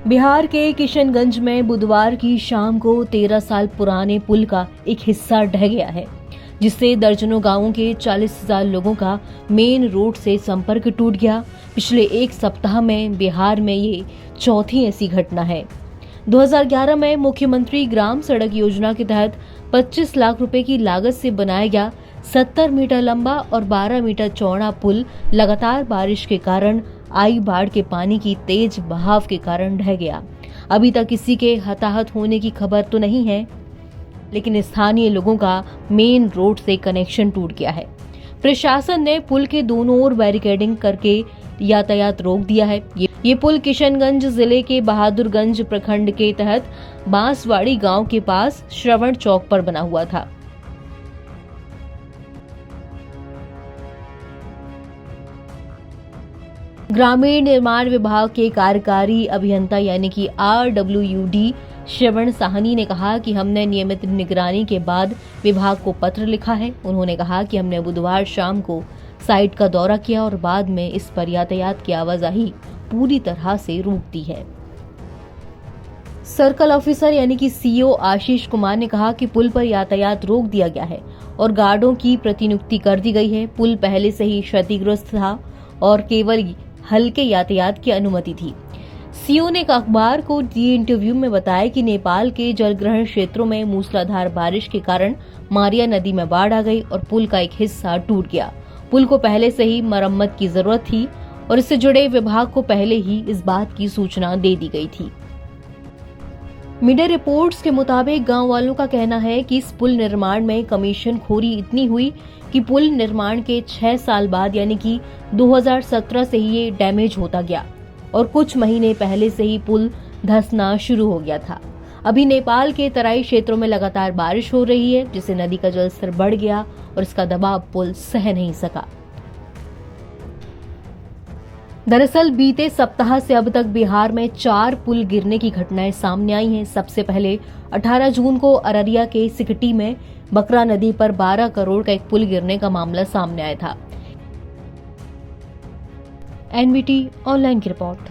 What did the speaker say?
बिहार के किशनगंज में बुधवार की शाम को 13 साल पुराने पुल का एक हिस्सा ढह गया है, जिससे दर्जनों गांवों के 40,000 लोगों का मेन रोड से संपर्क टूट गया। पिछले एक सप्ताह में बिहार में ये चौथी ऐसी घटना है। 2011 में मुख्यमंत्री ग्राम सड़क योजना के तहत 25 लाख रुपए की लागत से बनाया गया 70 मीटर लंबा और 12 मीटर चौड़ा पुल लगातार बारिश के कारण आई बाढ़ के पानी की तेज बहाव के कारण ढह गया। अभी तक किसी के हताहत होने की खबर तो नहीं है, लेकिन स्थानीय लोगों का मेन रोड से कनेक्शन टूट गया है। प्रशासन ने पुल के दोनों ओर बैरिकेडिंग करके यातायात रोक दिया है। ये पुल किशनगंज जिले के बहादुरगंज प्रखंड के तहत बांसवाड़ी गांव के पास श्रवण चौक पर बना हुआ था। ग्रामीण निर्माण विभाग के कार्यकारी अभियंता यानी कि RWUD श्रवण साहनी ने कहा कि हमने नियमित निगरानी के बाद विभाग को पत्र लिखा है। उन्होंने कहा कि हमने बुधवार शाम को साइट का दौरा किया और बाद में इस पर यातायात की आवाजाही पूरी तरह से रोक दी है। सर्कल ऑफिसर यानी कि CO आशीष कुमार ने कहा कि पुल पर यातायात रोक दिया गया है और गार्डों की प्रतिनियुक्ति कर दी गई है। पुल पहले से ही क्षतिग्रस्त था और केवल हल्के यातायात की अनुमति थी। CO ने अखबार को दिए इंटरव्यू में बताया कि नेपाल के जलग्रहण क्षेत्रों में मूसलाधार बारिश के कारण मारिया नदी में बाढ़ आ गई और पुल का एक हिस्सा टूट गया। पुल को पहले से ही मरम्मत की जरूरत थी और इससे जुड़े विभाग को पहले ही इस बात की सूचना दे दी गई थी। मीडिया रिपोर्ट्स के मुताबिक गांव वालों का कहना है कि इस पुल निर्माण में कमीशन खोरी इतनी हुई कि पुल निर्माण के 6 साल बाद यानी कि 2017 से ही ये डैमेज होता गया और कुछ महीने पहले से ही पुल धंसना शुरू हो गया था। अभी नेपाल के तराई क्षेत्रों में लगातार बारिश हो रही है, जिससे नदी का जलस्तर बढ़ गया और इसका दबाव पुल सह नहीं सका। दरअसल बीते सप्ताह से अब तक बिहार में 4 पुल गिरने की घटनाएं सामने आई हैं। सबसे पहले 18 जून को अररिया के सिकटी में बकरा नदी पर 12 करोड़ का एक पुल गिरने का मामला सामने आया था। NBT ऑनलाइन की रिपोर्ट।